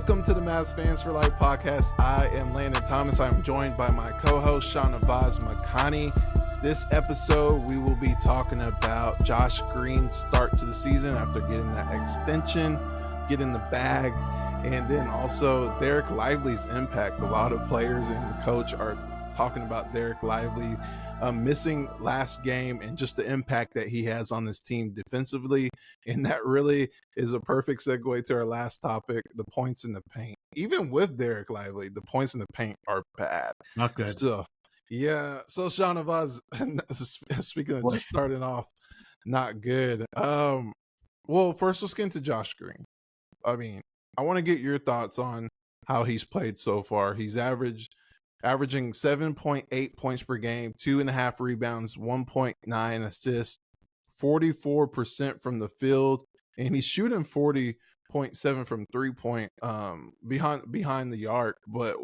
Welcome to the Mavs Fans for Life podcast. I am Landon Thomas. I'm joined by my co-host Shahnavaz Makhani. This episode, we will be talking about Josh Green's start to the season after getting that extension, getting the bag, and then also Dereck Lively's impact. A lot of players and the coach are talking about Dereck Lively missing last game and just the impact that he has on this team defensively. And that really is a perfect segue to our last topic, the points in the paint. Even with Dereck Lively, the points in the paint are bad. Not good. So, yeah. So, Shahnavaz, speaking of just starting off, not good. Well, first, let's get into Josh Green. I mean, I want to get your thoughts on how he's played so far. He's averaging 7.8 points per game, 2.5 rebounds, 1.9 assists, 44% from the field, and he's shooting 40.7 from 3-point behind the arc. But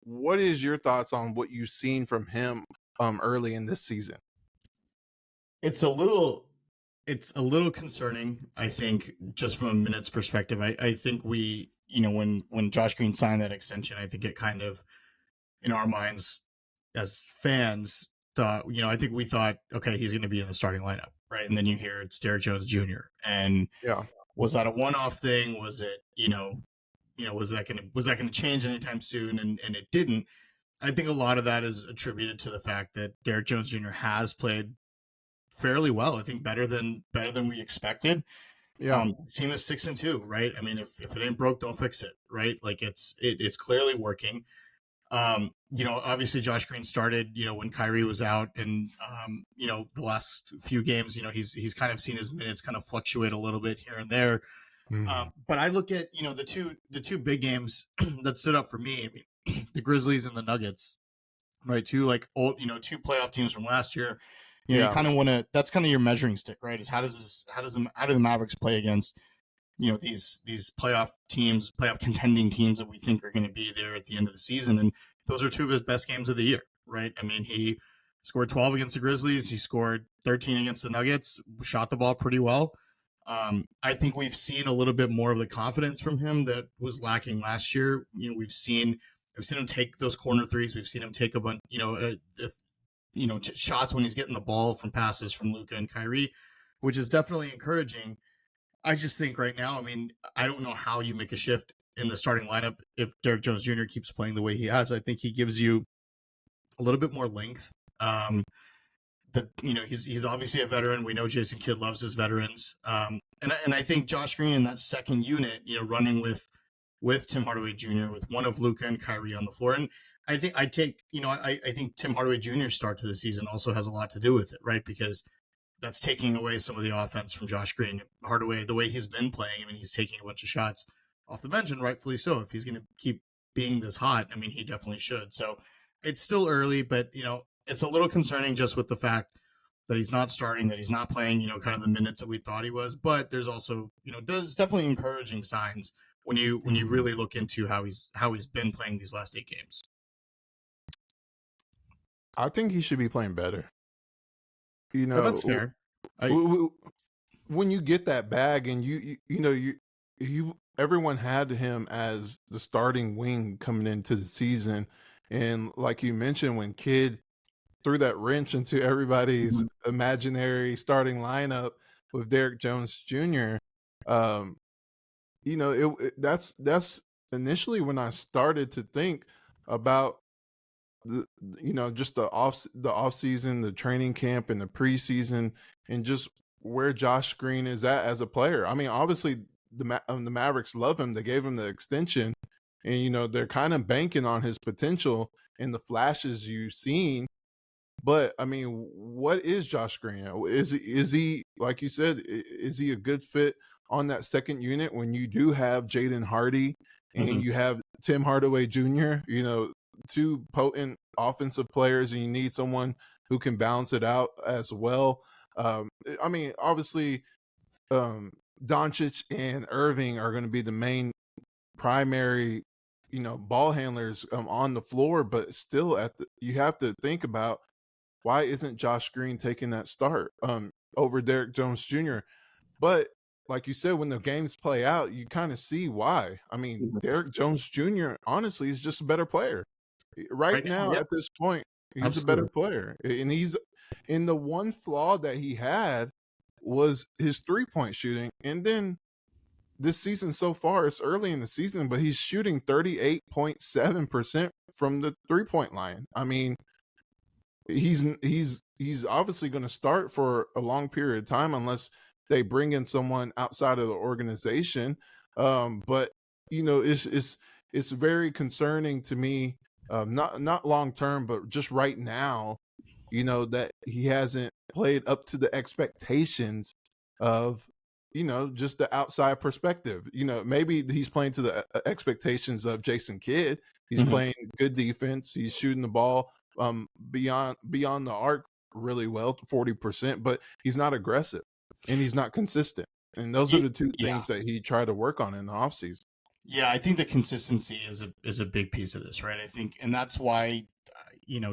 what is your thoughts on what you've seen from him early in this season? It's a little concerning, I think, just from a minutes perspective. I think we, when Josh Green signed that extension, I think it kind of, in our minds as fans, thought, I think we thought, okay, he's going to be in the starting lineup, right? And then you hear it's Dereck Jones Jr. And was that a one-off thing? Was it, was that going to change anytime soon? And it didn't. I think a lot of that is attributed to the fact that Dereck Jones Jr. has played fairly well. I think better than we expected. Yeah. Team is 6-2, right? I mean, if it ain't broke, don't fix it, right? Like it's clearly working. Obviously Josh Green started, when Kyrie was out, and the last few games, he's kind of seen his minutes kind of fluctuate a little bit here and there. But I look at, the two big games that stood up for me, I mean, the Grizzlies and the Nuggets, right? Two two playoff teams from last year. You kind of want to, that's kind of your measuring stick, right? Is how do the Mavericks play against, these playoff teams, playoff contending teams that we think are going to be there at the end of the season. And those are two of his best games of the year, right? I mean, he scored 12 against the Grizzlies. He scored 13 against the Nuggets, shot the ball pretty well. I think we've seen a little bit more of the confidence from him that was lacking last year. We've seen him take those corner threes. We've seen him take a bunch, shots when he's getting the ball from passes from Luka and Kyrie, which is definitely encouraging. I just think right now, I mean, I don't know how you make a shift in the starting lineup if Dereck Jones Jr. keeps playing the way he has. I think he gives you a little bit more length. He's obviously a veteran. We know Jason Kidd loves his veterans. And I think Josh Green in that second unit, running with Tim Hardaway Jr., with one of Luka and Kyrie on the floor. And I think I think Tim Hardaway Jr.'s start to the season also has a lot to do with it, right? Because that's taking away some of the offense from Josh Green. Hardaway, the way he's been playing, I mean, he's taking a bunch of shots off the bench, and rightfully so. If he's going to keep being this hot, I mean, he definitely should. So it's still early, but, it's a little concerning just with the fact that he's not starting, that he's not playing, kind of the minutes that we thought he was. But there's also, there's definitely encouraging signs when you really look into how he's been playing these last 8 games. I think he should be playing better. That's fair. When you get that bag and everyone had him as the starting wing coming into the season, and like you mentioned, when Kidd threw that wrench into everybody's imaginary starting lineup with Dereck Jones Jr., that's initially when I started to think about just the off season, the training camp, and the preseason, and just where Josh Green is at as a player. I mean, obviously the Mavericks love him. They gave him the extension, and they're kind of banking on his potential and the flashes you've seen. But I mean, what is Josh Green? Is he, like you said, is he a good fit on that second unit when you do have Jaden Hardy and you have Tim Hardaway Jr., two potent offensive players, and you need someone who can balance it out as well. I mean, obviously, Doncic and Irving are going to be the main primary, ball handlers on the floor, but still you have to think about, why isn't Josh Green taking that start over Dereck Jones Jr.? But like you said, when the games play out, you kind of see why. I mean, Derrick Jones Jr. honestly is just a better player. Right Right now, now, yeah, at this point, he's a better absolutely. player. And he's in the one flaw that he had was his 3-point shooting. And then this season so far, it's early in the season, but he's shooting 38.7% from the 3-point line. I mean, he's obviously going to start for a long period of time unless they bring in someone outside of the organization. But it's very concerning to me, not long term, but just right now, that he hasn't played up to the expectations of, just the outside perspective. Maybe he's playing to the expectations of Jason Kidd. He's Mhm. playing good defense. He's shooting the ball beyond the arc really well, 40%, but he's not aggressive and he's not consistent. And those are the two Yeah, things that he tried to work on in the offseason. yeah. I think the consistency is a big piece of this, right? I think, and that's why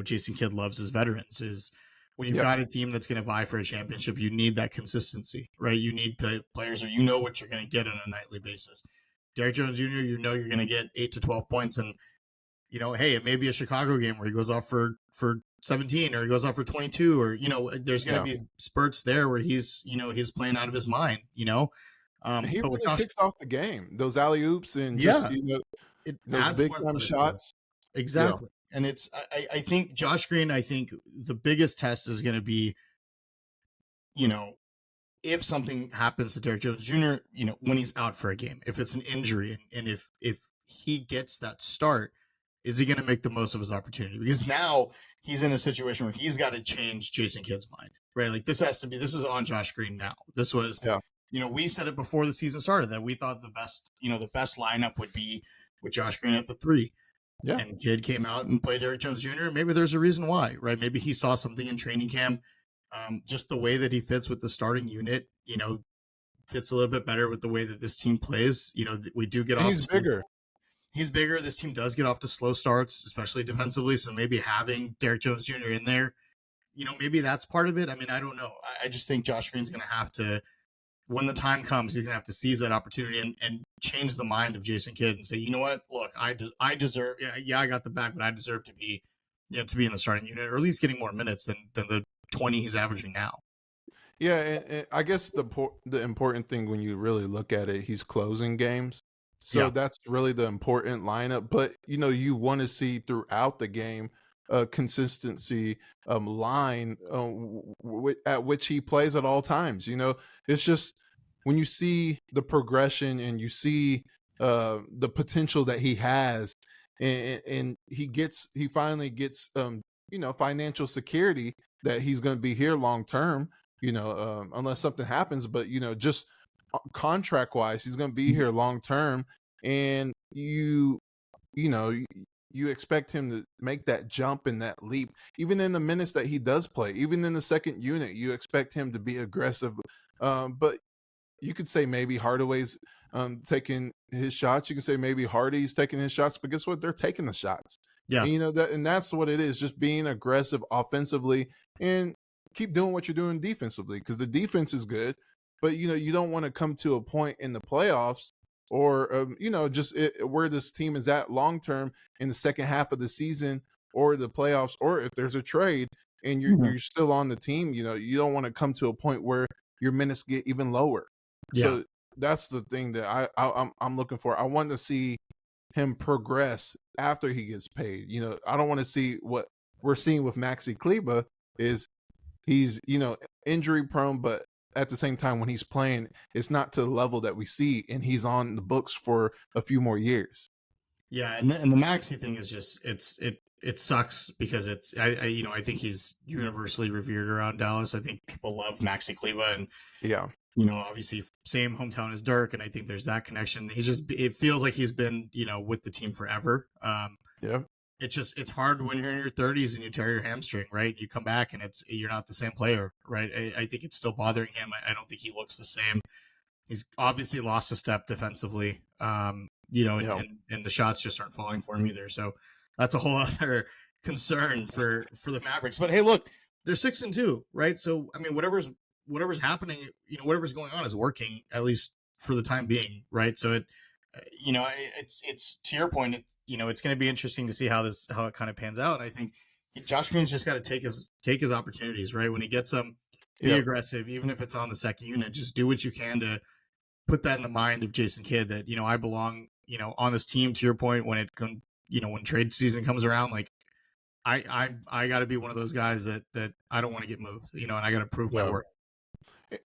Jason Kidd loves his veterans. Is when you've Yeah. got a team that's going to vie for a championship, you need that consistency, right? You need players, or what you're going to get on a nightly basis. Derrick Jones Jr., you're going to get 8 to 12 points, and hey, it may be a Chicago game where he goes off for 17 or he goes off for 22, or there's going to Yeah. be spurts there where he's playing out of his mind. He But with really Josh, kicks off the game. Those alley oops and just, yeah, it those adds big more time to it. shots. Yeah. Exactly. And I think Josh Green, I think the biggest test is going to be, you know, if something happens to Derrick Jones Jr., when he's out for a game, if it's an injury, and if he gets that start, is he going to make the most of his opportunity? Because now he's in a situation where he's got to change Jason Kidd's mind, right? Like this is on Josh Green now. This was, Yeah. we said it before the season started that we thought the best lineup would be with Josh Green at the 3. Yeah. And Kidd came out and played Derrick Jones Jr. Maybe there's a reason why, right? Maybe he saw something in training camp. Just the way that he fits with the starting unit, fits a little bit better with the way that this team plays. We do get And off he's to, bigger. he's bigger. This team does get off to slow starts, especially defensively. So maybe having Derrick Jones Jr. in there, maybe that's part of it. I mean, I don't know. I just think Josh Green's going to have to, when the time comes, he's going to have to seize that opportunity and change the mind of Jason Kidd and say, you know what, look, I deserve, yeah, I got the back, but I deserve to be, to be in the starting unit, or at least getting more minutes than the 20 he's averaging now. Yeah, and I guess the important thing when you really look at it, he's closing games. So Yeah. that's really the important lineup. But you want to see throughout the game consistency line at which he plays at all times. It's just when you see the progression and you see the potential that he has, and he finally gets financial security that he's going to be here long term, unless something happens. But just contract wise, he's going to be here long term, and you know you, you expect him to make that jump and that leap, even in the minutes that he does play, even in the second unit. You expect him to be aggressive, but you could say maybe Hardaway's taking his shots. You can say maybe Hardy's taking his shots, but guess what? They're taking the shots. Yeah. And that's what it is, just being aggressive offensively and keep doing what you're doing defensively, because the defense is good, but you don't want to come to a point in the playoffs or just where this team is at long term in the second half of the season or the playoffs, or if there's a trade and you're still on the team, you don't want to come to a point where your minutes get even lower. Yeah. So that's the thing that I'm looking for. I want to see him progress after he gets paid. I don't want to see what we're seeing with Maxi Kleba is he's injury prone, but at the same time when he's playing, it's not to the level that we see, and he's on the books for a few more years. Yeah. And the Maxi thing is just, it sucks because I think he's universally revered around Dallas. I think people love Maxi Kleba, and Yeah. obviously same hometown as Dirk, and I think there's that connection. It feels like he's been, with the team forever. Yeah. It's hard when you're in your 30s and you tear your hamstring, right? You come back and you're not the same player, right? I think it's still bothering him. I don't think he looks the same. He's obviously lost a step defensively, and the shots just aren't falling for him either. So that's a whole other concern for the Mavericks. But hey, look, they're 6-2, right? So I mean, whatever's whatever's happening, whatever's going on is working, at least for the time being, right? So it's to your point. It's going to be interesting to see how it kind of pans out. And I think Josh Green's just got to take his opportunities, right? When he gets them, be Yep. aggressive, even if it's on the second unit. Just do what you can to put that in the mind of Jason Kidd that I belong, on this team. To your point, when trade season comes around, like I got to be one of those guys that I don't want to get moved, and I got to prove my Yeah. worth.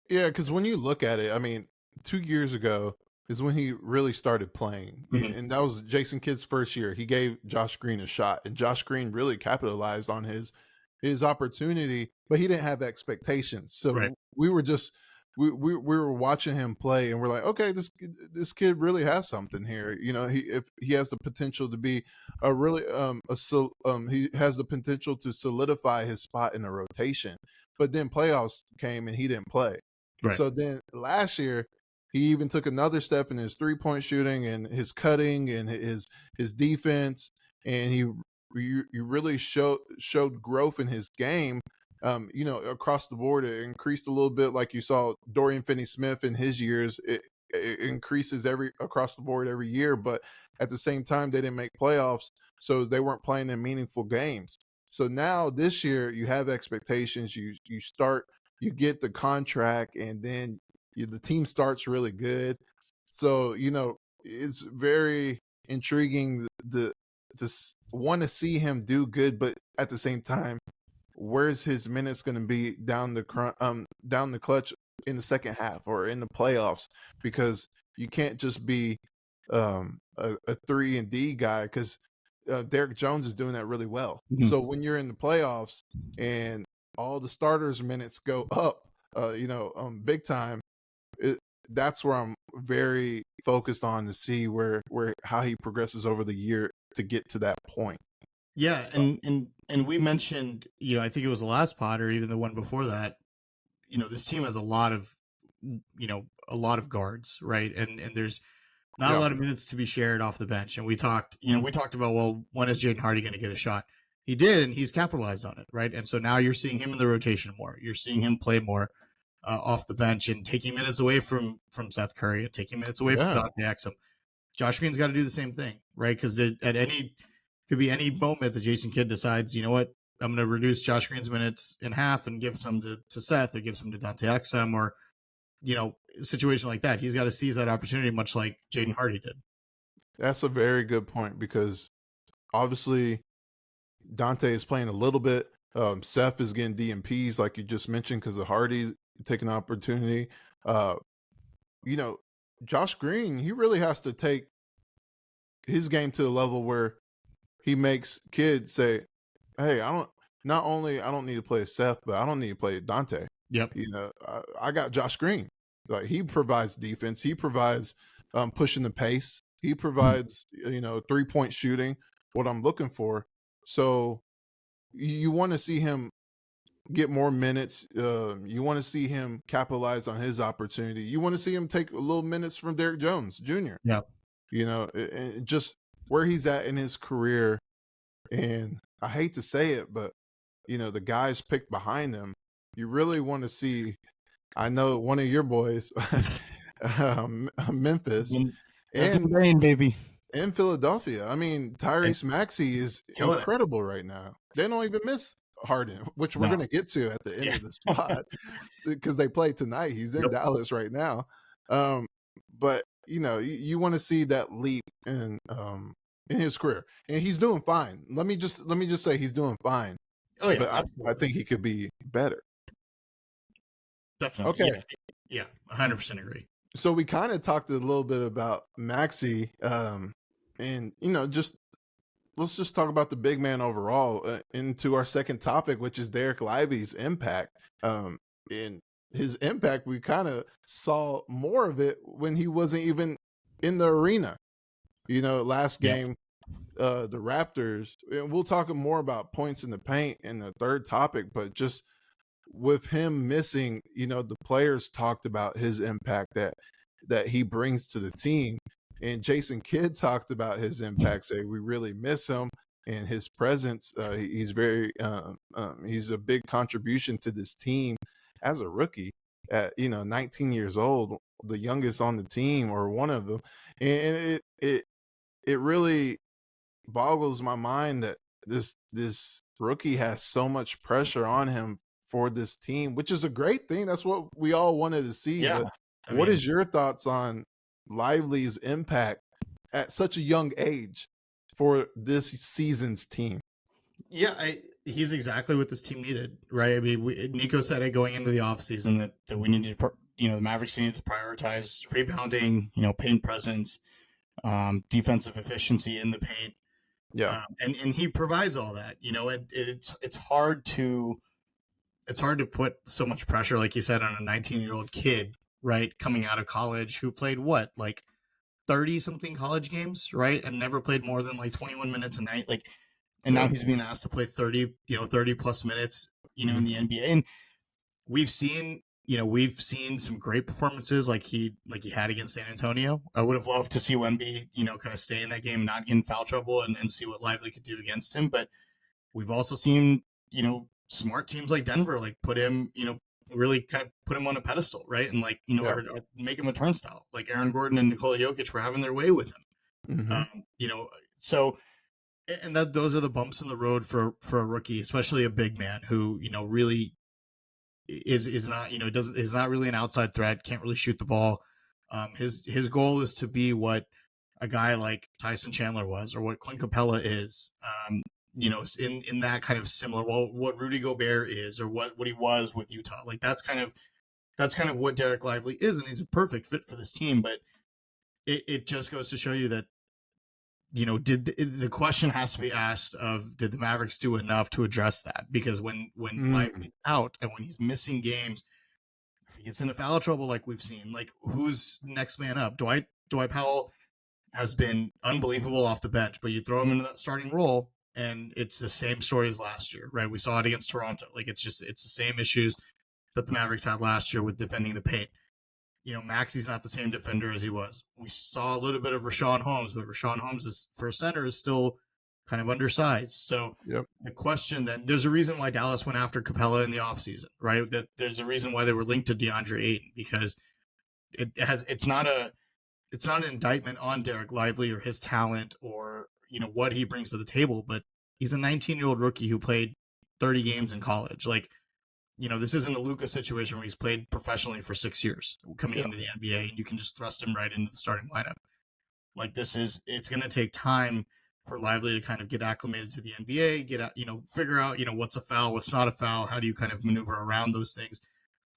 Yeah, because when you look at it, I mean, 2 years ago is when he really started playing, Mhm. and that was Jason Kidd's first year. He gave Josh Green a shot, and Josh Green really capitalized on his opportunity, but he didn't have expectations. Right. So we were just we were watching him play, and we're like, okay, this kid really has something here. If he has the potential to be a really he has the potential to solidify his spot in the rotation. But then playoffs came and he didn't play. Right. So then last year, he even took another step in his 3-point shooting and his cutting and his defense, and you really showed growth in his game. Across the board, it increased a little bit. Like you saw Dorian Finney-Smith in his years, it increases every across the board every year. But at the same time, they didn't make playoffs, so they weren't playing in meaningful games. So now this year you have expectations. You get the contract, and then the team starts really good. So it's very intriguing to want to see him do good, but at the same time, where's his minutes going to be down the clutch in the second half or in the playoffs? Because you can't just be a 3 and D guy, because Derek Jones is doing that really well. Mhm. So when you're in the playoffs and all the starters minutes go up, big time, it, that's where I'm very focused on to see where how he progresses over the year to get to that point. Yeah, So and we mentioned, I think it was the last pod or even the one before that. This team has a lot of guards, right? And there's not a yeah, lot of minutes to be shared off the bench. And we talked about, well, when is Jaden Hardy going to get a shot? He did, and he's capitalized on it, right? And so now you're seeing him in the rotation more. You're seeing him play more off the bench and taking minutes away from Seth Curry and taking minutes away from yeah, Dante Exum. Josh Green's got to do the same thing, right? Because could be any moment that Jason Kidd decides, you know what, I'm going to reduce Josh Green's minutes in half and give some to Seth or give some to Dante Exum, or a situation like that. He's got to seize that opportunity, much like Jaden Hardy did. that's a very good point, because obviously Dante is playing a little bit. Seth is getting DMPs, like you just mentioned, because of Hardy taking an opportunity. Uh, you know, Josh Green, he really has to take his game to a level where he makes kids say, "Hey, I don't. Not only I don't need to play Seth, but I don't need to play Dante. Yep. I got Josh Green. Like, he provides defense. He provides pushing the pace. He provides 3-point shooting. What I'm looking for. So you want to see him get more minutes. You want to see him capitalize on his opportunity. You want to see him take a little minutes from Derek Jones Jr. Yep. And just where he's at in his career. And I hate to say it, but the guys picked behind him. You really want to see. I know one of your boys, Memphis, Desmond and Bain, baby. in Philadelphia. I mean, Hey, Tyrese Maxey is killing it. incredible right now. They don't even miss Harden, which we're No. going to get to at the end Yeah. of this pod, because they play tonight. He's in Yep. Dallas right now. But you want to see that leap in his career, and he's doing fine. Let me just say he's doing fine. Oh yeah, But I absolutely. think he could be better. Definitely. Okay, Yeah. Yeah. 100% agree. so we kind of talked a little bit about Maxi, and just let's just talk about the big man overall, into our second topic, which is Dereck Lively's impact. And his impact, we kind of saw more of it when he wasn't even in the arena. Last Yeah. game, the Raptors, and we'll talk more about points in the paint in the third topic, but just with him missing, the players talked about his impact that he brings to the team. And Jason Kidd talked about his impact, say we really miss him and his presence. He's a big contribution to this team as a rookie at 19 years old, the youngest on the team or one of them, and it really boggles my mind that this rookie has so much pressure on him for this team, which is a great thing. That's what we all wanted to see. Yeah. But I what mean, is your thoughts on Lively's impact at such a young age for this season's team? yeah, he's exactly what this team needed, right? I mean, Nico said it going into the offseason that we needed to, the Mavericks needed to prioritize rebounding, paint presence, defensive efficiency in the paint. Yeah. And he provides all that. It's hard to put so much pressure, like you said, on a 19-year-old kid, right, coming out of college who played what, like 30 something college games, right, and never played more than like 21 minutes a night, like, and now Yep. he's being asked to play 30 plus minutes, in Mhm. the NBA, and we've seen. We've seen some great performances like he had against San Antonio. I would have loved to see Wemby, kind of stay in that game, not get in foul trouble, and see what Lively could do against him. But we've also seen, smart teams like Denver, like put him, really kind of put him on a pedestal, right? And like, Yeah. or make him a turnstile. Like Aaron Gordon and Nikola Jokic were having their way with him. Mhm. So and that those are the bumps in the road for a rookie, especially a big man who, really is not, doesn't is not really an outside threat, can't really shoot the ball. His goal is to be what a guy like Tyson Chandler was, or what Clint Capella is. In that kind of similar, well, what Rudy Gobert is, or what he was with Utah. Like that's kind of what Dereck Lively is, and he's a perfect fit for this team. But it just goes to show you that, did the question has to be asked of, did the Mavericks do enough to address that? Because when Mm. Lively's out and when he's missing games, if he gets into foul trouble like we've seen, like who's next man up? Dwight Powell has been unbelievable off the bench, but you throw him into that starting role and it's the same story as last year, right? We saw it against Toronto. Like it's the same issues that the Mavericks had last year with defending the paint. Maxi's not the same defender as he was. We saw a little bit of Rashawn Holmes, but Rashawn Holmes is, for a center, is still kind of undersized. So Yep. the question then, there's a reason why Dallas went after Capella in the offseason, right? That there's a reason why they were linked to DeAndre Ayton, because it's not an indictment on Dereck Lively or his talent or what he brings to the table, but he's a 19-year-old rookie who played 30 games in college. Like, this isn't a Luka situation where he's played professionally for 6 years coming Yeah. into the NBA and you can just thrust him right into the starting lineup. Like it's going to take time for Lively to kind of get acclimated to the NBA, figure out, what's a foul, what's not a foul, how do you kind of maneuver around those things.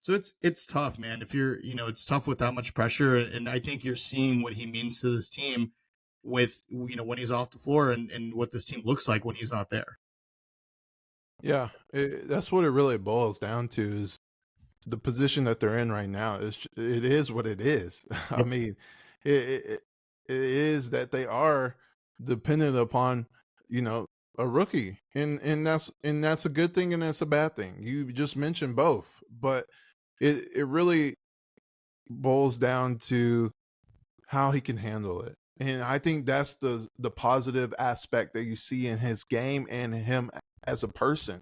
So it's tough, man. If you're, it's tough with that much pressure. And I think you're seeing what he means to this team with, when he's off the floor and what this team looks like when he's not there. Yeah. That's what it really boils down to is the position that they're in right now. It is what it is. I Yep. mean, it is that they are dependent upon you know a rookie, and that's a good thing and that's a bad thing. You just mentioned both, but it really boils down to how he can handle it. And I think that's the positive aspect that you see in his game and him as a person.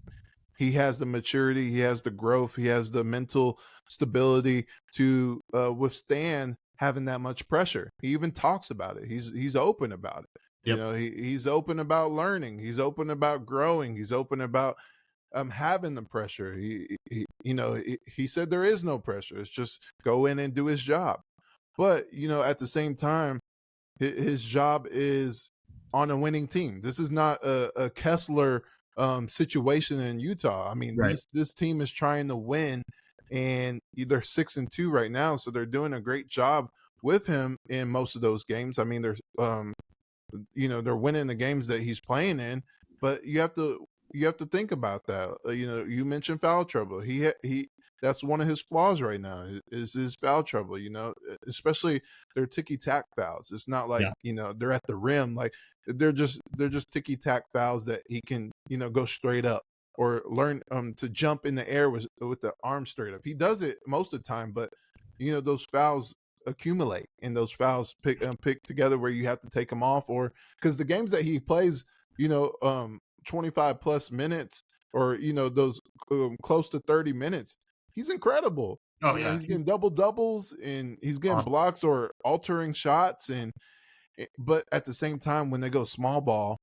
He has the maturity, he has the growth, he has the mental stability to withstand having that much pressure. He even talks about it. He's open about it. Yep. He's open about learning. He's open about growing. He's open about having the pressure. He said there is no pressure. It's just go in and do his job. But at the same time, his job is on a winning team. This is not a Kessler situation in Utah. I mean, Right. this team is trying to win, and they're 6-2 right now, so they're doing a great job with him in most of those games. I mean, they're winning the games that he's playing in, but you have to think about that. You mentioned foul trouble. He that's one of his flaws right now is his foul trouble. Especially their ticky tack fouls. It's not like Yeah. they're at the rim. Like they're just ticky tack fouls that he can go straight up or learn to jump in the air with the arm straight up. He does it most of the time, but those fouls accumulate and those fouls pick together where you have to take them off, or because the games that he plays, 25 plus minutes or those close to 30 minutes, he's incredible. Oh You know, yeah, he's getting double doubles and he's getting awesome. blocks or altering shots, and but at the same time, when they go small ball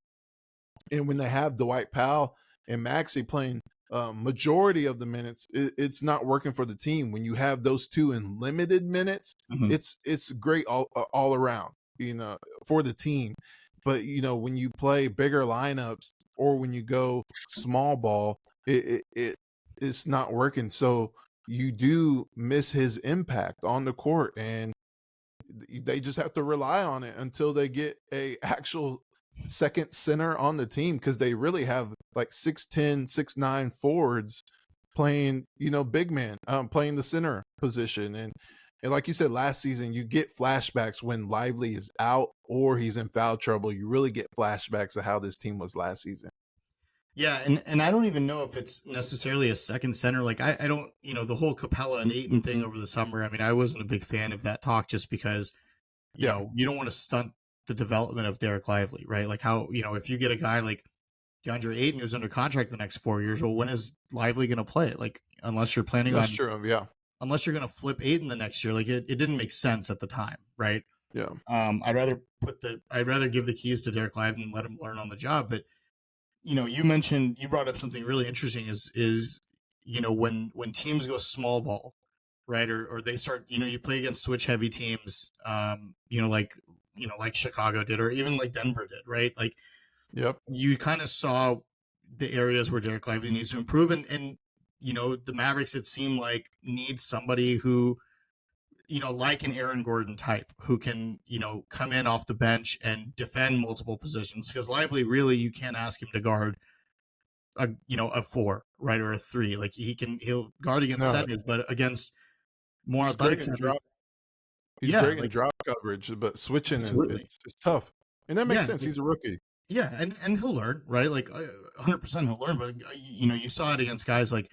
and when they have Dwight Powell and Maxey playing majority of the minutes, it's not working for the team. When you have those two in limited minutes, Mhm. it's great all around, you know, for the team. But you know, when you play bigger lineups or when you go small ball, it's not working. So you do miss his impact on the court, and they just have to rely on it until they get a actual second center on the team, because they really have like 6'10", 6'9" forwards playing, you know, big man, playing the center position. And like you said, last season, you get flashbacks when Lively is out or he's in foul trouble. You really get flashbacks of how this team was last season. Yeah, and I don't even know if it's necessarily a second center. Like I don't, the whole Capella and Aiton thing over the summer. I mean, I wasn't a big fan of that talk just because Yeah, you don't want to stunt the development of Dereck Lively, right? Like how if you get a guy like DeAndre Ayton who's under contract the next 4 years, well, when is Lively going to play? Like unless you're planning that's on true. Yeah, unless you're going to flip Ayton the next year, like it didn't make sense at the time, right? yeah, I'd rather give the keys to Dereck Lively and let him learn on the job, but you brought up something really interesting is when teams go small ball, right? Or they start, you play against switch heavy teams, like Chicago did, or even like Denver did, right? Like yep, you kind of saw the areas where Dereck Lively needs to improve, and the Mavericks, it seemed like, need somebody who, like an Aaron Gordon type who can, come in off the bench and defend multiple positions. Because Lively, really, you can't ask him to guard a four, right, or a three. Like he'll guard against no, centers, but against more he's athletic great in centers, drop. He's yeah, great in like drop coverage, but switching is absolutely, it's tough, and that makes yeah, sense. He's a rookie. yeah, and he'll learn, right? Like 100% he'll learn, but you saw it against guys like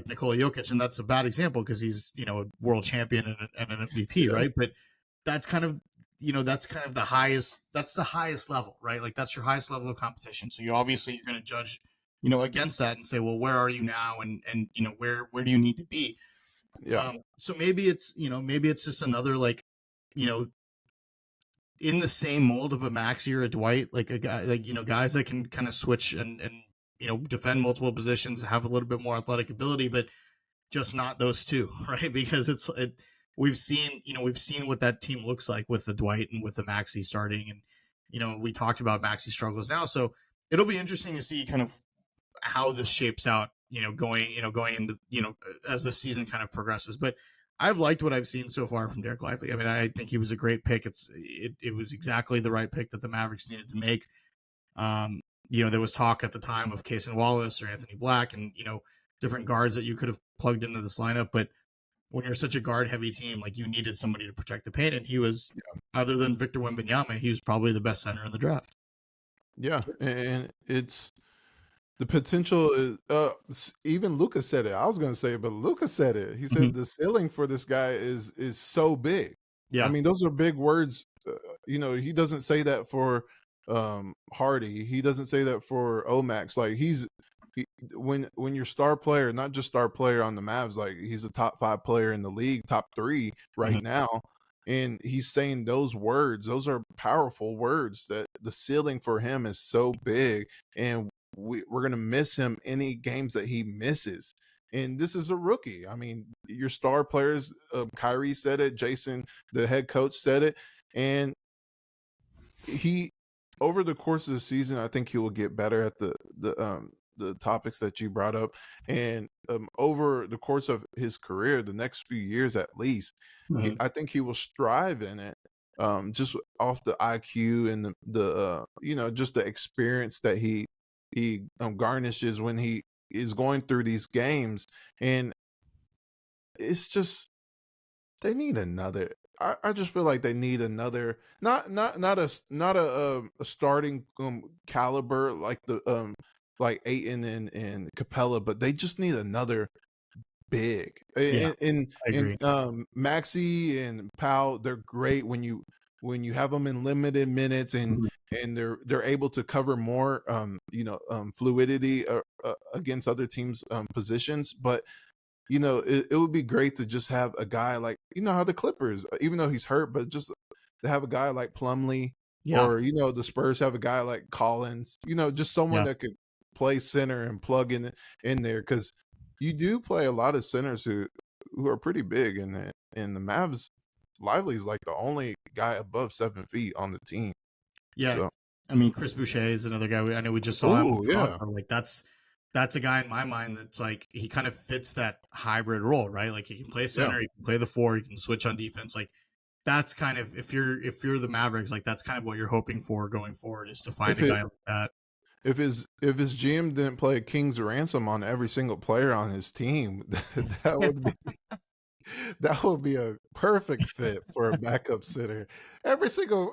Nikola Jokic, and that's a bad example because he's a world champion and an MVP, Yeah, right? But that's kind of that's the highest level, right? Like that's your highest level of competition. So you're going to judge against that and say, well, where are you now, and where do you need to be? yeah, So maybe it's just another, like, you know in the same mold of a Maxi or a Dwight, like a guy, like, guys that can kind of switch and defend multiple positions, have a little bit more athletic ability, but just not those two, right? Because we've seen what that team looks like with the Dwight and with the Maxi starting, and we talked about Maxi struggles now, so it'll be interesting to see kind of how this shapes out, going into, as the season kind of progresses. But I've liked what I've seen so far from Dereck Lively. I mean, I think he was a great pick. It was exactly the right pick that the Mavericks needed to make. There was talk at the time of Cason Wallace or Anthony Black, and different guards that you could have plugged into this lineup. But when you're such a guard heavy team, like, you needed somebody to protect the paint, and he was, other than Victor Wembanyama, he was probably the best center in the draft. yeah, and it's the potential is, even Luca said it. I was gonna say it, but Luca said it. He Mhm. said the ceiling for this guy is so big. I Yeah. mean, those are big words. You know, he doesn't say that for Hardy. He doesn't say that for Omax. Like he, when your star player, not just star player on the Mavs, like he's a top 5 player in the league, top 3 Mhm. right now. And he's saying those words, those are powerful words, that the ceiling for him is so big. And we're going to miss him any games that he misses. And this is a rookie. I mean, your star players, Kyrie said it, Jason, the head coach, said it. And he, over the course of the season, I think he will get better at the topics that you brought up. And over the course of his career, the next few years at least, Mhm. I think he will strive in it. Just off the IQ and the just the experience that he garnishes when he is going through these games. And it's just, they need another. I just feel like they need another, not a starting caliber like the like Aiton and Capella, but they just need another big. Yeah, I agree. And Maxi and Powell, they're great when you have them in limited minutes, Mhm. and they're able to cover more fluidity against other teams' positions. But it would be great to just have a guy like how the Clippers, even though he's hurt, but just to have a guy like Plumlee, Yeah, or the Spurs have a guy like Collins, just someone yeah, that could play center and plug in there, because you do play a lot of centers who are pretty big, and the Mavs. Lively's like the only guy above 7 feet on the team. yeah. So, I mean, Chris Boucher is another guy. I know we just saw him in oh yeah, Toronto. Like that's a guy in my mind that's like he kind of fits that hybrid role, right? Like he can play yeah. center, he can play the four, he can switch on defense. Like that's kind of if you're the Mavericks, like that's kind of what you're hoping for going forward is to find If a it guy like that. if his GM didn't play King's ransom on every single player on his team, that would be that would be a perfect fit for a backup center. Every single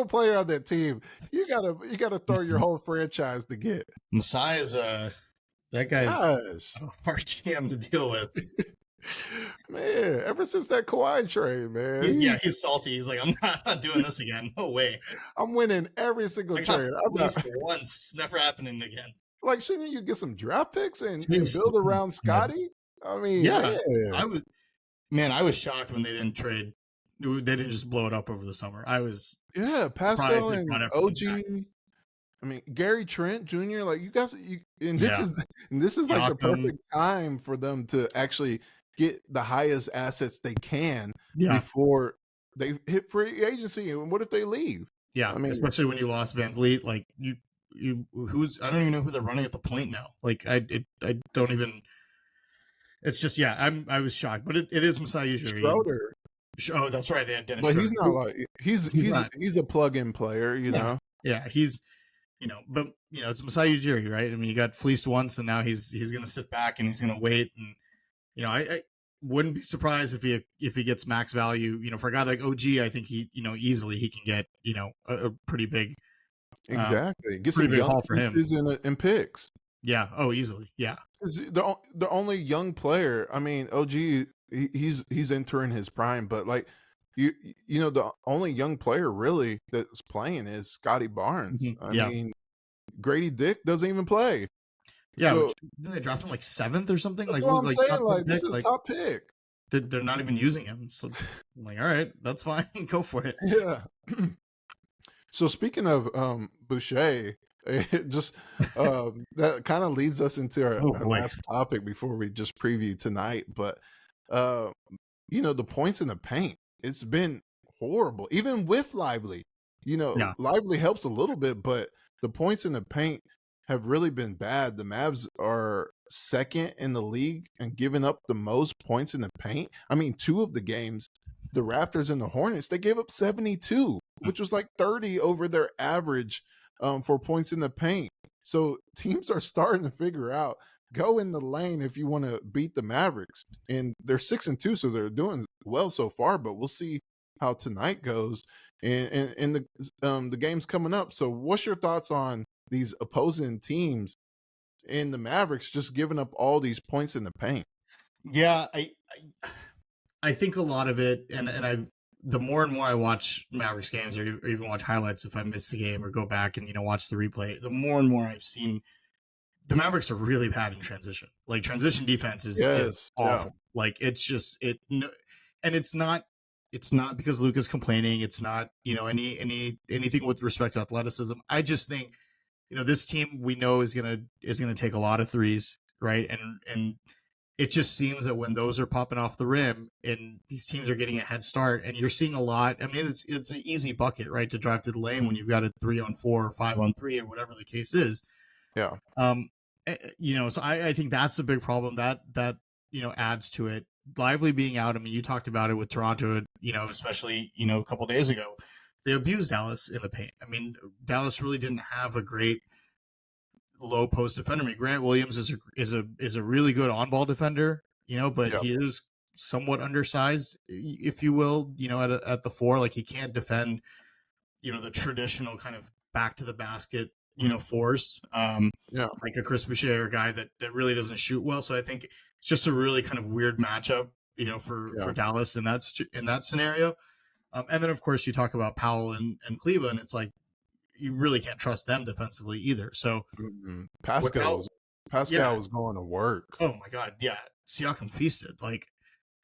player on that team, you gotta throw your whole franchise to get. Messiah's that guy's Gosh, a hard GM to deal with. man, ever since that Kawhi trade, man, He's salty. He's like, I'm not doing this again. No way. I'm winning every single I got trade. I'm not, fleeced for once. It's never happening again. like, shouldn't you get some draft picks and Seriously. build around Scotty? I mean, Yeah, man, I would. Man, I was shocked when they didn't trade. They didn't just blow it up over the summer. I was yeah, surprised Pascal they and brought everyone back. OG. I mean, Gary Trent Jr. Like, you guys, and this Yeah, is and this is like the Siakam. perfect time for them to actually get the highest assets they can Yeah, before they hit free agency. And what if they leave? yeah. I mean, Especially when you lost Van Vliet. Like who's I don't even know who they're running at the point now. Like I don't even. It's just yeah. I was shocked, but it is Masai Ujiri. Schroeder, Oh, that's right. They had Dennis but Schroeder. he's not like he's He's he's not. he's a plug-in player, you Yeah, know. yeah. He's but it's Masai Ujiri, right? I mean, he got fleeced once, and now he's going to sit back and he's going to wait. And I wouldn't be surprised if he gets max value. For a guy like OG, I think he easily he can get a um, Exactly. Get pretty some big young haul for him. pieces and picks. Yeah. Oh, easily. Yeah. 'Cause the only young player, I mean, OG, he's entering his prime, but like the only young player really that's playing is Scotty Barnes. I Yeah. mean, Grady Dick doesn't even play. Yeah. So Which, didn't they draft him like seventh or something? that's Like what I'm like saying. top 10 Like, this pick? is Like top pick. they're not even using him. So I'm like, all right, that's fine. Go for it. Yeah. So speaking of Boucher, it just that kind of leads us into our, Oh our boy. last topic before we just preview tonight. But uh, the points in the paint, it's been horrible. Even with Lively, Yeah. Lively helps a little bit, but the points in the paint have really been bad. The Mavs are second in the league and giving up the most points in the paint. I mean, two of the games, the Raptors and the Hornets, they gave up 72, which was like 30 over their average for points in the paint. So teams are starting to figure out, go in the lane if you want to beat the Mavericks. And they're 6-2, so they're doing well so far, but we'll see how tonight goes and the games coming up. So what's your thoughts on these opposing teams and the Mavericks just giving up all these points in the paint? Yeah, I think a lot of it, and I've the more and more I watch Mavericks games or even watch highlights if I miss a game or go back and watch the replay, the more and more I've seen the Mavericks are really bad in transition. Like transition defense is Yes. Yeah. awful. Like it's just and it's not because Luka's complaining. It's not anything with respect to athleticism. I just think this team we know is gonna take a lot of threes, right? And it just seems that when those are popping off the rim and these teams are getting a head start, and you're seeing a lot. I mean, it's an easy bucket, right, to drive to the lane when you've got a 3-on-4 or 5-on-3 or whatever the case is. Yeah. So I think that's a big problem that adds to it. Lively being out. I mean, you talked about it with Toronto, especially a couple days ago. They abused Dallas in the paint. I mean, Dallas really didn't have a great low post defender. I mean, Grant Williams is a really good on ball defender, but Yeah. he is somewhat undersized, if you will, at the four. Like he can't defend, the traditional kind of back to the basket, fours. Yeah. Like a Chris Boucher guy that really doesn't shoot well. So I think it's just a really kind of weird matchup, for Dallas in that scenario. And then of course you talk about Powell and Cleveland. It's like you really can't trust them defensively either. So Pascal without, was yeah, going to work. oh my God, yeah. Siakam feasted. Like,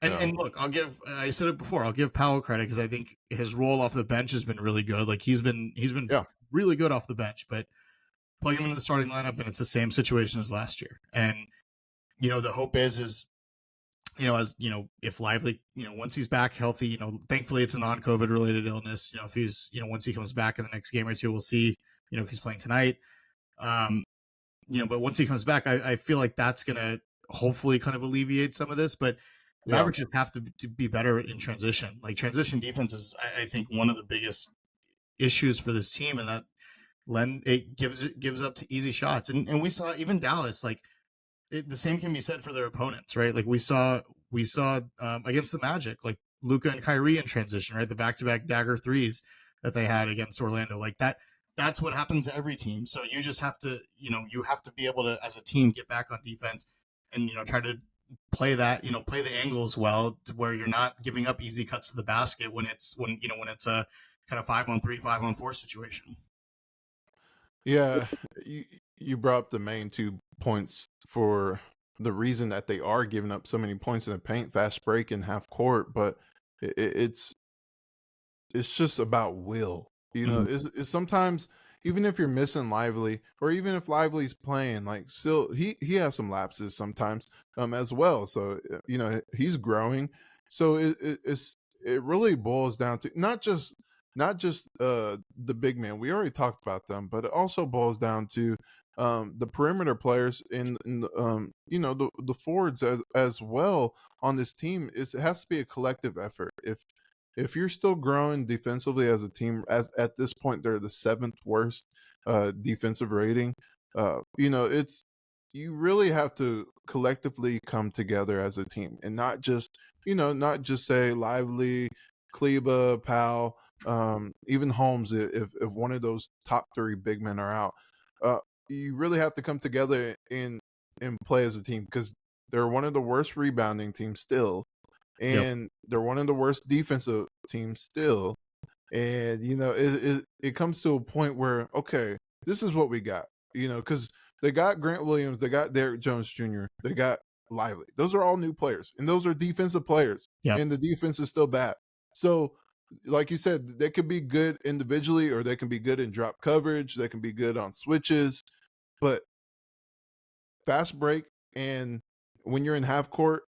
Yeah. and look, I said it before, I'll give Powell credit because I think his role off the bench has been really good. Like he's been Yeah. really good off the bench, but plug him into the starting lineup and it's the same situation as last year. And the hope is as if Lively, once he's back healthy, thankfully it's a non-COVID related illness. If he's, once he comes back in the next game or two, we'll see, if he's playing tonight. Um, but once he comes back, I feel like that's gonna hopefully kind of alleviate some of this. But the Yeah. Mavericks just have to be better in transition. Like transition defense is, I think, one of the biggest issues for this team, and that it gives up to easy shots. And we saw even Dallas, like the same can be said for their opponents, right? Like we saw against the Magic, like Luka and Kyrie in transition, right? The back-to-back dagger threes that they had against Orlando, like that. That's what happens to every team. So you just have to, you have to be able to, as a team, get back on defense and try to play that, play the angles well, to where you're not giving up easy cuts to the basket when it's a kind of 5-on-3, 5-on-4 situation. Yeah, you brought up the main 2 points for the reason that they are giving up so many points in the paint, fast break and half court, but it's just about will. Mm-hmm. It's sometimes even if you're missing Lively or even if Lively's playing, like still he has some lapses sometimes as well. So he's growing. So it really boils down to not just the big man. We already talked about them, but it also boils down to the perimeter players in the forwards as well on this team. It has to be a collective effort. If you're still growing defensively as a team, as at this point they're the 7th worst defensive rating. It's you really have to collectively come together as a team and not just say Lively, Kleba, Powell, even Holmes. If one of those top 3 big men are out, you really have to come together and play as a team because they're one of the worst rebounding teams still, Yep. and they're one of the worst defensive teams still. And it comes to a point where, okay, this is what we got. Because they got Grant Williams, they got Derrick Jones Jr., they got Lively. Those are all new players, and those are defensive players, Yep. and the defense is still bad. So, like you said, they could be good individually, or they can be good in drop coverage. They can be good on switches, but fast break and when you're in half court,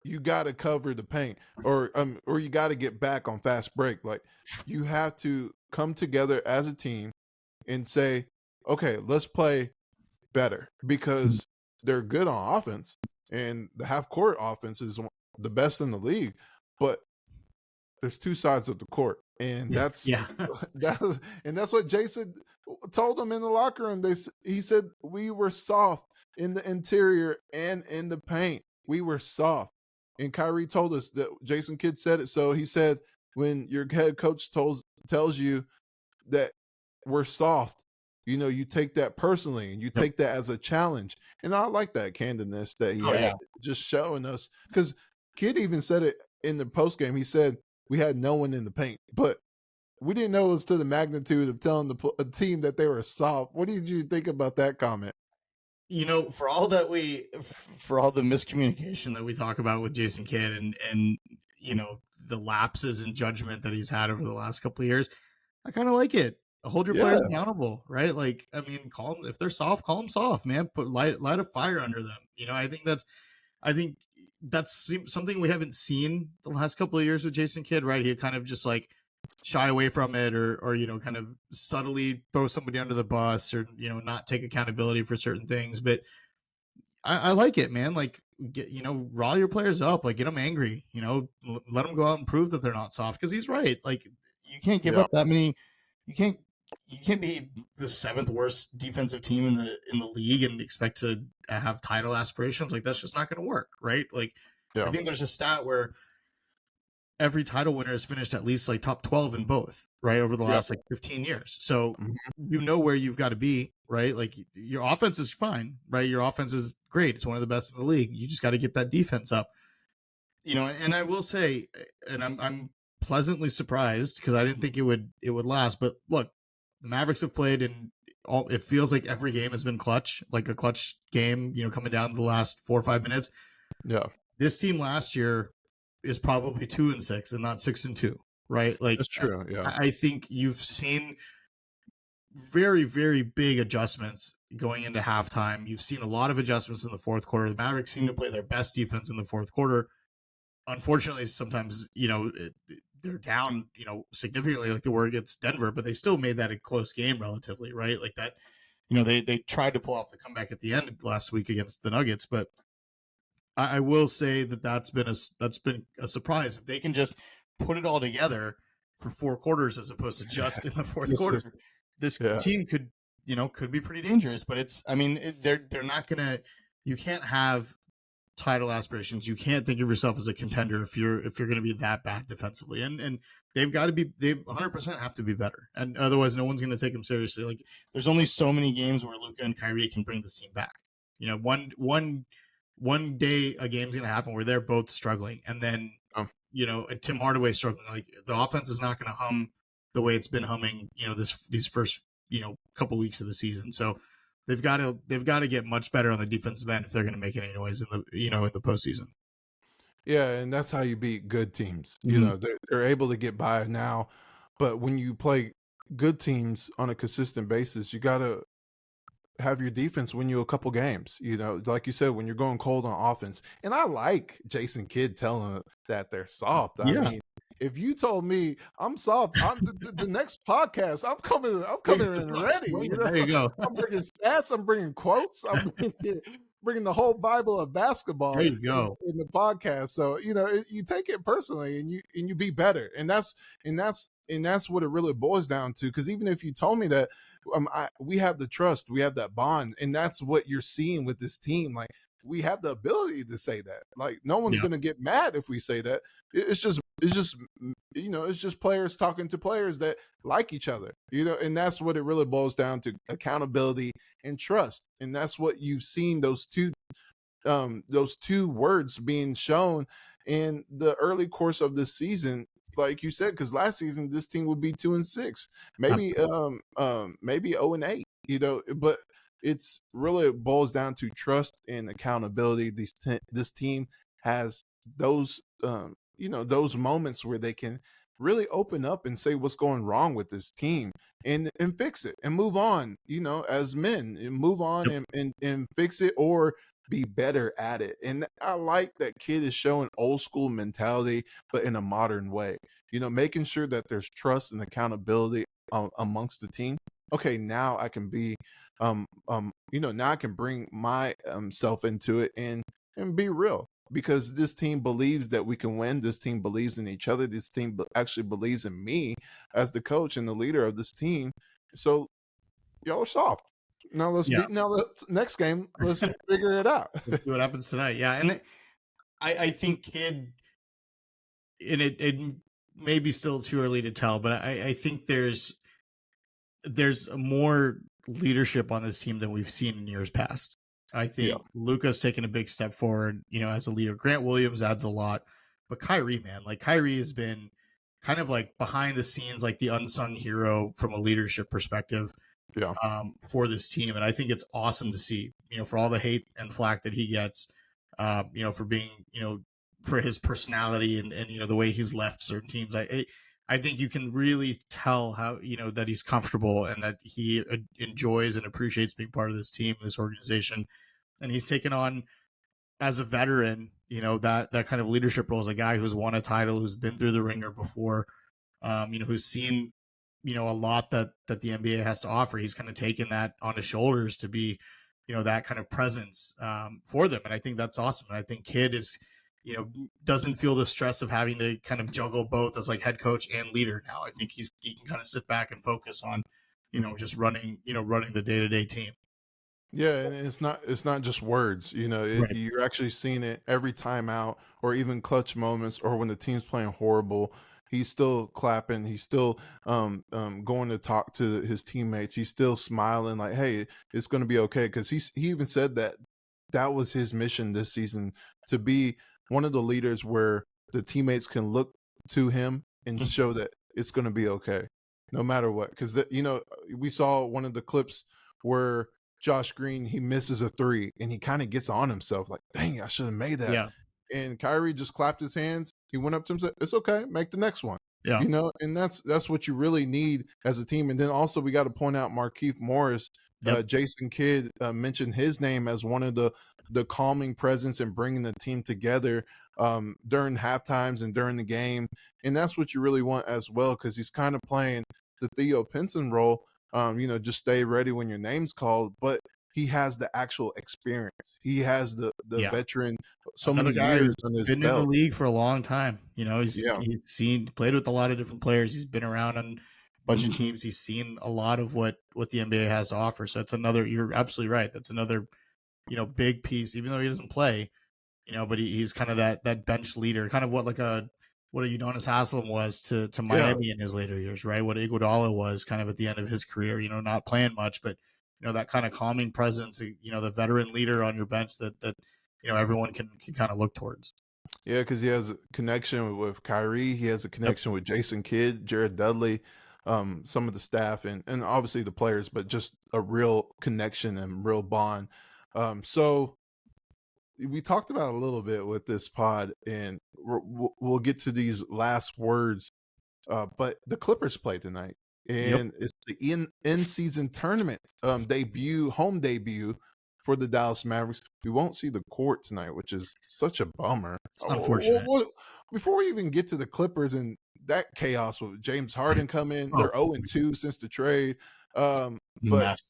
you got to cover the paint, or you got to get back on fast break. Like you have to come together as a team and say, okay, let's play better because they're good on offense and the half court offense is the best in the league, but there's 2 sides of the court, and Yeah. that's Yeah. that's what Jason told them in the locker room. He said we were soft in the interior and in the paint. We were soft, and Kyrie told us that. Jason Kidd said it. So he said when your head coach tells you that we're soft, you take that personally and you Yep. take that as a challenge. And I like that candidness that he Oh yeah. had, just showing us, because Kidd even said it in the post game. He said we had no one in the paint, but we didn't know it was to the magnitude of telling a team that they were soft. What did you think about that comment? For all for all the miscommunication that we talk about with Jason Kidd and the lapses in judgment that he's had over the last couple of years, I kind of like it. Hold your players Yeah, accountable, right? Like, I mean, call them if they're soft, call them soft, man. Put light a fire under them. I think that's something we haven't seen the last couple of years with Jason Kidd, right? He kind of just like shy away from it, or kind of subtly throw somebody under the bus, or not take accountability for certain things. But I like it, man. Like, get rile your players up, like get them angry, let them go out and prove that they're not soft, because he's right. Like, you can't give yeah, up that many. You can't be the 7th worst defensive team in the league and expect to have title aspirations. Like, that's just not going to work, right? Like, I yeah, think there's a stat where every title winner has finished at least like top 12 in both, right, over the yeah. last like 15 years. So Mhm. where you've got to be, right? Like, your offense is fine, right? Your offense is great. It's one of the best in the league. You just got to get that defense up. And I will say, and I'm pleasantly surprised, because I didn't think it would last. But look, the Mavericks have played, and it feels like every game has been clutch, like a clutch game, coming down to the last 4 or 5 minutes. Yeah, This team last year is probably 2-6 and not 6-2, right? Like, that's true. Yeah, I think you've seen very, very big adjustments going into halftime. You've seen a lot of adjustments in the fourth quarter. The Mavericks seem to play their best defense in the fourth quarter. Unfortunately, sometimes, they're down, significantly like they were against Denver, but they still made that a close game relatively, right? Like that, they tried to pull off the comeback at the end last week against the Nuggets, but I will say that that's been a surprise. If they can just put it all together for four quarters as opposed to just in the fourth this is quarter, this yeah, team could be pretty dangerous. But they're not gonna. You can't have title aspirations. You can't think of yourself as a contender if you're going to be that bad defensively. And they've got to be, they 100% have to be better. And otherwise, no one's going to take them seriously. Like, there's only so many games where Luka and Kyrie can bring this team back. One day a game's going to happen where they're both struggling, and then um, and Tim Hardaway struggling. Like, the offense is not going to hum the way it's been humming. These first couple weeks of the season. So they've got to get much better on the defensive end if they're going to make any noise in the postseason. yeah, and that's how you beat good teams. Mm-hmm. They're able to get by now, but when you play good teams on a consistent basis, you gotta have your defense win you a couple games. Like you said, when you're going cold on offense. And I like Jason Kidd telling that they're soft. I Yeah. mean, if you told me I'm soft, I'm the next podcast. I'm There coming you in go. ready. Explain it. There you go. I'm bringing stats. I'm bringing quotes. I'm bringing the whole Bible of There basketball you go. in the podcast. So you take it personally and you be better. And that's what it really boils down to. Because even if you told me that we have the trust, we have that bond, and that's what you're seeing with this team. Like, we have the ability to say that. Like, no one's Yeah. going to get mad if we say that. It's just players talking to players that like each other. And that's what it really boils down to: accountability and trust. And that's what you've seen those two words being shown in the early course of this season, like you said, because last season this team would be 2-6, maybe Absolutely. maybe 0-8, but it's really boils down to trust and accountability. This team has those moments where they can really open up and say what's going wrong with this team, and fix it and move on, as men, and move on Yep. and fix it, or be better at it. And I like that Kid is showing old school mentality, but in a modern way, making sure that there's trust and accountability amongst the team. Okay, now I can be, now I can bring my self into it and be real, because this team believes that we can win. This team believes in each other. This team actually believes in me as the coach and the leader of this team. So y'all are soft. Yeah. Now let's next game, let's figure it out. Let's see what happens tonight. Yeah. And I think Kid, and it may be still too early to tell, but I think there's more leadership on this team than we've seen in years past. I Yeah, think Luka's taken a big step forward, as a leader. Grant Williams adds a lot, but Kyrie, man, like, Kyrie has been kind of like behind the scenes, like the unsung hero from a leadership perspective, yeah, for this team. And I think it's awesome to see, for all the hate and flack that he gets, for being, for his personality and the way he's left certain teams. I think you can really tell how, that he's comfortable and that he enjoys and appreciates being part of this team, this organization. And he's taken on, as a veteran, that kind of leadership role, as a guy who's won a title, who's been through the ringer before, who's seen, a lot that the NBA has to offer. He's kind of taken that on his shoulders to be, that kind of presence, for them. And I think that's awesome. And I think Kid is, doesn't feel the stress of having to kind of juggle both as like head coach and leader now. I think he can kind of sit back and focus on, just running the day-to-day team. yeah. And it's not just words. Right. You're actually seeing it every time out, or even clutch moments, or when the team's playing horrible. He's still clapping. He's still going to talk to his teammates. He's still smiling, like, "Hey, it's going to be okay." Because he even said that was his mission this season, to be one of the leaders where the teammates can look to him and show that it's going to be okay, no matter what. Because we saw one of the clips where Josh Green, he misses a three and he kind of gets on himself like, dang, I should have made that. Yeah. And Kyrie just clapped his hands. He went up to him and said, it's okay, make the next one. Yeah. And that's what you really need as a team. And then also we got to point out Markieff Morris. Yep. Jason Kidd mentioned his name as one of the calming presence and bringing the team together during half times and during the game. And that's what you really want as well, because he's kind of playing the Theo Pinson role. Just stay ready when your name's called, but he has the actual experience. He has the Yeah. veteran, so Another many guy years who's on his been in the belt. league for a long time. He's Yeah. played with a lot of different players. He's been around on a bunch of teams. He's seen a lot of what the NBA has to offer. So that's another. You're absolutely right. That's another big piece. Even though he doesn't play, but he's kind of that bench leader, kind of what a Udonis Haslem was to Yeah. Miami in his later years, right? What Iguodala was kind of at the end of his career. Not playing much, but that kind of calming presence. The veteran leader on your bench that everyone can kind of look towards. Yeah, because he has a connection with Kyrie. He has a Yep. connection with Jason Kidd, Jared Dudley, some of the staff, and obviously the players, but just a real connection and real bond. So we talked about a little bit with this pod, and we'll get to these last words. But the Clippers play tonight, Yep. and it's the in-season tournament home debut for the Dallas Mavericks. We won't see the court tonight, which is such a bummer. It's unfortunate. Before we even get to the Clippers and that chaos with James Harden come in, Oh, they're 0-2 since the trade. But mess.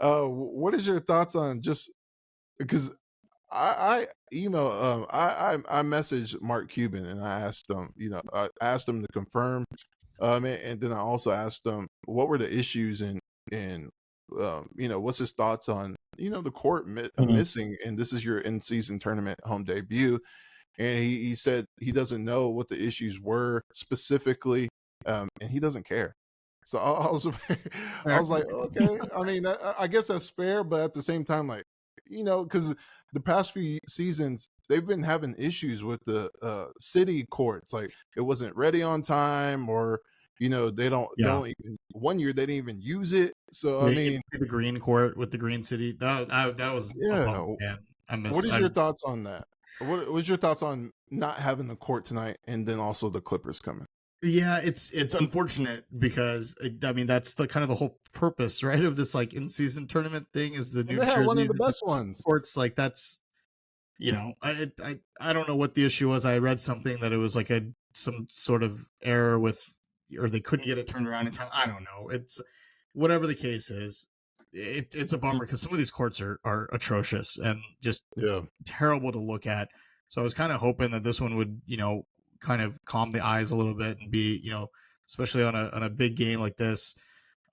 what is your thoughts on just because I email I messaged Mark Cuban and I asked him, I asked him to confirm, and then I also asked him what were the issues and what's his thoughts on the court Mhm. missing, and this is your in season tournament home debut, and he said he doesn't know what the issues were specifically, and he doesn't care. So I was I Fair. was like, okay, I mean, I guess that's fair, but at the same time, like, because the past few seasons they've been having issues with the city courts, like it wasn't ready on time, or they Yeah. don't even, one year they didn't even use it. So I Yeah, you mean, get to see the green court with the green city. That was a bummer, yeah. man. I What miss. is your thoughts on that? What was your thoughts on not having the court tonight, and then also the Clippers coming? Yeah, it's unfortunate because I mean that's the kind of the whole purpose, right, of this like in season tournament thing is the And new they had one of jerseys the and the best ones. courts. Like that's I don't know what the issue was. I read something that it was like some sort of error with, or they couldn't get it turned around in time. I don't know. It's whatever the case is. It's a bummer because some of these courts are atrocious and just Yeah, terrible to look at. So I was kind of hoping that this one would, kind of calm the eyes a little bit and be, especially on a big game like this,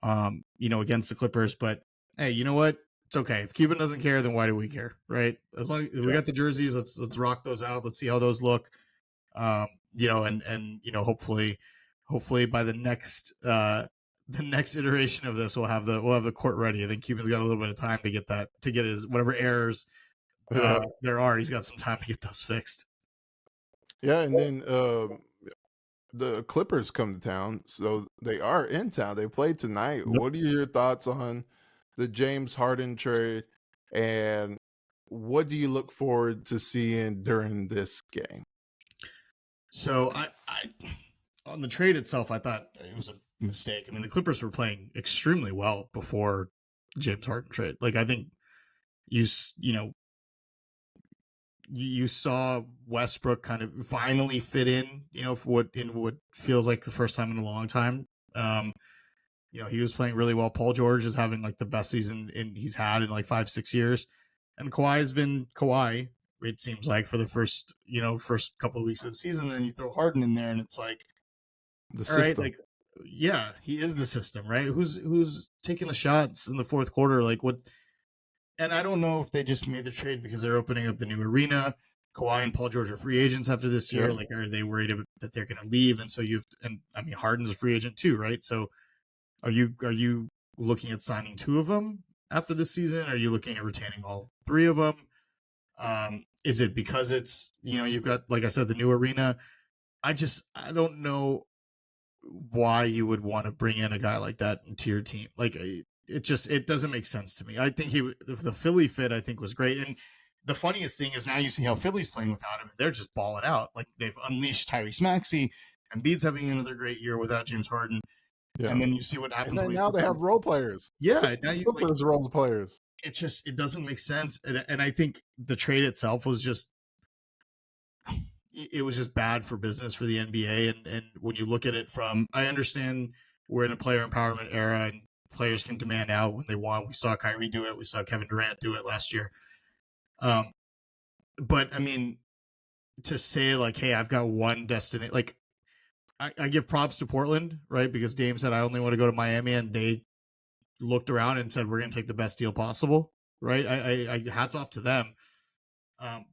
against the Clippers. But hey, you know what? It's okay. If Cuban doesn't care, then why do we care, right? As long as we yeah, got the jerseys, let's rock those out. Let's see how those look. And hopefully by the next iteration of this, we'll have the court ready. I think Cuban's got a little bit of time to get his whatever errors yeah, there are. He's got some time to get those fixed. yeah. And then the Clippers come to town, so they are in town. They play tonight. Yep. What are your thoughts on the James Harden trade, and what do you look forward to seeing during this game? So I on the trade itself, I thought it was a mistake. I mean, the Clippers were playing extremely well before James Harden trade. Like I think you know you saw Westbrook kind of finally fit in, for what feels like the first time in a long time. He was playing really well. Paul George is having like the best season he's had in like 5-6 years, and Kawhi has been Kawhi. It seems like for the first couple of weeks of the season, and you throw Harden in there, and it's like, The all right, system. like, yeah, he is the system, right? Who's taking the shots in the fourth quarter? Like what? And I don't know if they just made the trade because they're opening up the new arena. Kawhi and Paul George are free agents after this year. Yeah, Like, are they worried that they're going to leave? And so and I mean, Harden's a free agent too, right? So are you looking at signing two of them after this season? Are you looking at retaining all three of them? Is it because it's you've got, like I said, the new arena? I don't know why you would want to bring in a guy like that into your team. Like it doesn't make sense to me. I think the Philly fit I think was great, and the funniest thing is now you see how Philly's playing without him. They're just balling out. Like they've unleashed Tyrese Maxey, and Embiid's having another great year without James Harden. Yeah. And then you see what And happens then when now they have role players. yeah. Now The you like Clippers role players. it doesn't make sense, and I think the trade itself was just it was just bad for business for the NBA. And when you look at it from, I understand we're in a player empowerment era and players can demand out when they want. We saw Kyrie do it. We saw Kevin Durant do it last year. Um, but I mean, to say like, hey, I've got one destiny, like I give props to Portland, right? Because Dame said I only want to go to Miami, and they looked around and said we're going to take the best deal possible, right? I hats off to them.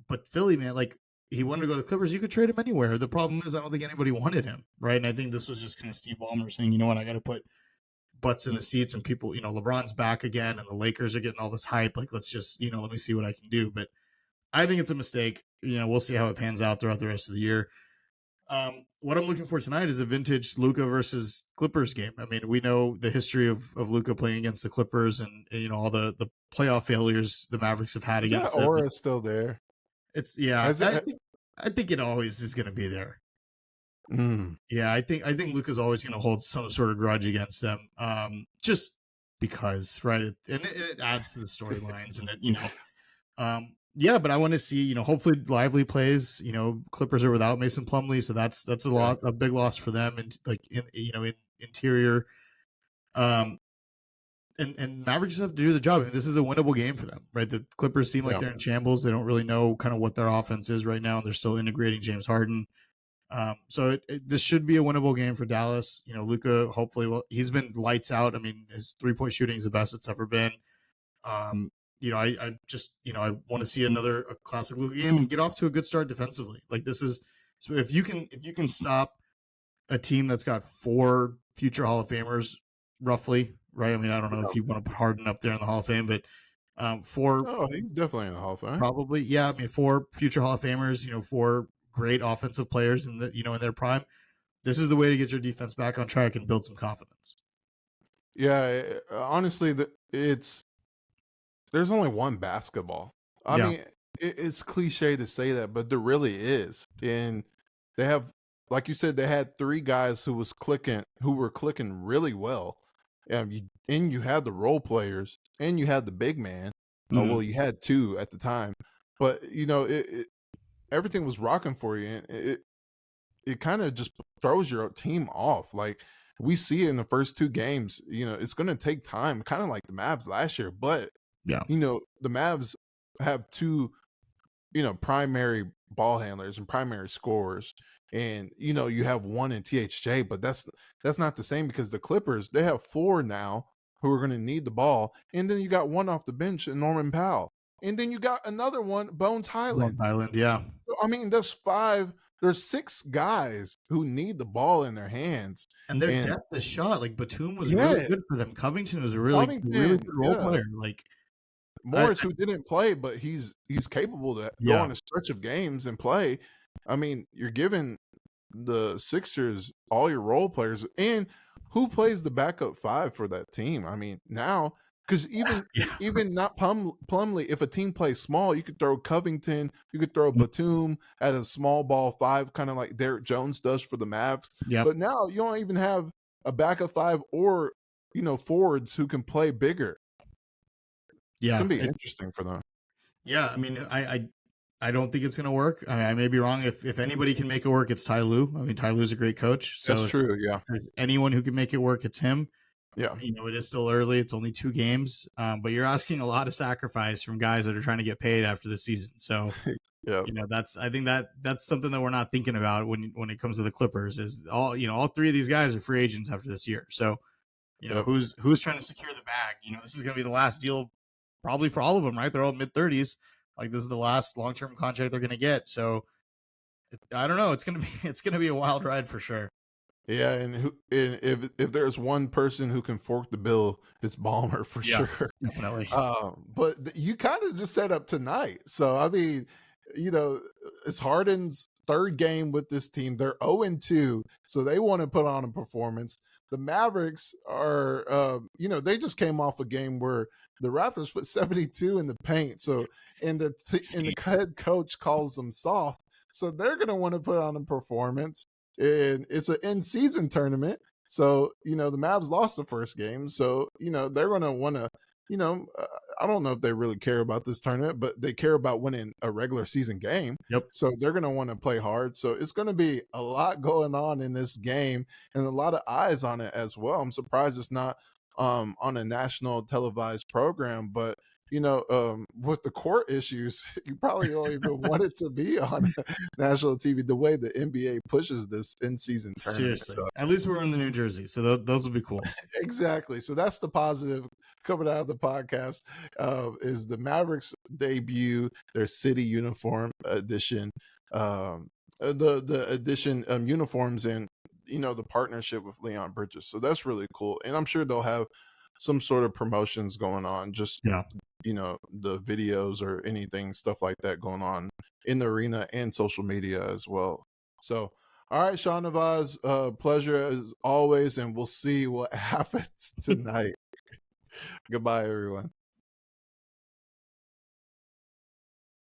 But Philly, man, like he wanted to go to the Clippers. You could trade him anywhere. The problem is I don't think anybody wanted him, right? And I think this was just kind of Steve Ballmer saying, you know what, I got to put butts in the seats, and people, LeBron's back again, and the Lakers are getting all this hype. Like, let's just, let me see what I can do. But I think it's a mistake. We'll see how it pans out throughout the rest of the year. What I'm looking for tonight is a vintage Luka versus Clippers game. I mean, we know the history of Luka playing against the Clippers, and all the playoff failures the Mavericks have had Is that against them. aura still there? It's yeah. Has it, I think it always is going to be there. mm, Yeah, I think Luka's always going to hold some sort of grudge against them, just because, right? It adds to the storylines, and yeah. But I want to see, hopefully Lively plays. Clippers are without Mason Plumlee, so that's a big loss for them, and like in interior. And Mavericks just have to do the job. I mean, this is a winnable game for them, right? The Clippers seem like they're in shambles. They don't really know kind of what their offense is right now, and they're still integrating James Harden. So this should be a winnable game for Dallas. Luka, hopefully, he's been lights out. I mean, his 3-point shooting is the best it's ever been. I just, I want to see a classic Luka game and get off to a good start defensively. Like this is, so if you can stop a team that's got 4 future Hall of Famers, roughly, right? I mean, I don't know if you want to put Harden up there in the Hall of Fame, but 4. Oh, he's definitely in the Hall of Fame. Probably, yeah. I mean, 4 future Hall of Famers, 4 great offensive players in in their prime. This is the way to get your defense back on track and build some confidence. Yeah, honestly, there's only one basketball. I mean, it's cliche to say that, but there really is. And they have, like you said, they had 3 guys who were clicking really well. And you had the role players, and you had the big man. Well, you had 2 at the time, but everything was rocking for you, and it kind of just throws your team off. Like we see in the first 2 games, it's going to take time, kind of like the Mavs last year. But the Mavs have 2, primary ball handlers and primary scorers, and you have 1 in THJ, but that's not the same, because the Clippers, they have 4 now who are going to need the ball, and then you got 1 off the bench in Norman Powell, and then you got another one, Bones Highland. Yeah. So, I mean, that's 5. There's 6 guys who need the ball in their hands, and their depth is shot. Like Batum was really good for them. Covington was a really good role player. Like Morris, who didn't play, but he's capable to go on a stretch of games and play. I mean, you're giving the Sixers all your role players, and who plays the backup 5 for that team? I mean, now, because even not Plumlee, if a team plays small, you could throw Covington, you could throw Batum at a small ball 5, kind of like Derrick Jones does for the Mavs. But now you don't even have a backup 5 or forwards who can play bigger. It's gonna be interesting for them. Yeah, I mean, I don't think it's gonna work. I mean, I may be wrong. If anybody can make it work, it's Ty Lue. I mean, Ty Lue's a great coach. So that's true. Yeah. If there's anyone who can make it work, it's him. Yeah. It is still early. It's only 2 games, but you're asking a lot of sacrifice from guys that are trying to get paid after the season. So, I think that's something that we're not thinking about when it comes to the Clippers. Is all 3 of these guys are free agents after this year. So, who's trying to secure the bag? This is going to be the last deal, probably for all of them, right? They're all mid-30s. Like this is the last long-term contract they're going to get. So, I don't know. It's gonna be a wild ride for sure. Yeah, and if there's one person who can fork the bill, it's Ballmer for sure. Definitely. But you kind of just set up tonight. So I mean, it's Harden's 3rd game with this team. They're 0-2, so they want to put on a performance. the Mavericks are, they just came off a game where the Raptors put 72 in the paint. So, and the head coach calls them soft. So they're going to want to put on a performance. And it's an in-season tournament. So, the Mavs lost the first game. So, they're going to want to, I don't know if they really care about this tournament, but they care about winning a regular season game. Yep. So they're going to want to play hard. So it's going to be a lot going on in this game and a lot of eyes on it as well. I'm surprised it's not on a national televised program, but with the court issues, you probably don't even want it to be on national TV the way the NBA pushes this in-season tournament. Seriously. So At least we're in the New Jersey, so those will be cool. exactly. So that's the positive coming out of the podcast is the Mavericks debut, their city uniform edition, the edition uniforms and the partnership with Leon Bridges. So that's really cool, and I'm sure they'll have some sort of promotions going on, just Yeah. the videos or anything stuff like that going on in the arena and social media as well. So all right, Shahnavaz, pleasure as always, and we'll see what happens tonight. Goodbye, everyone.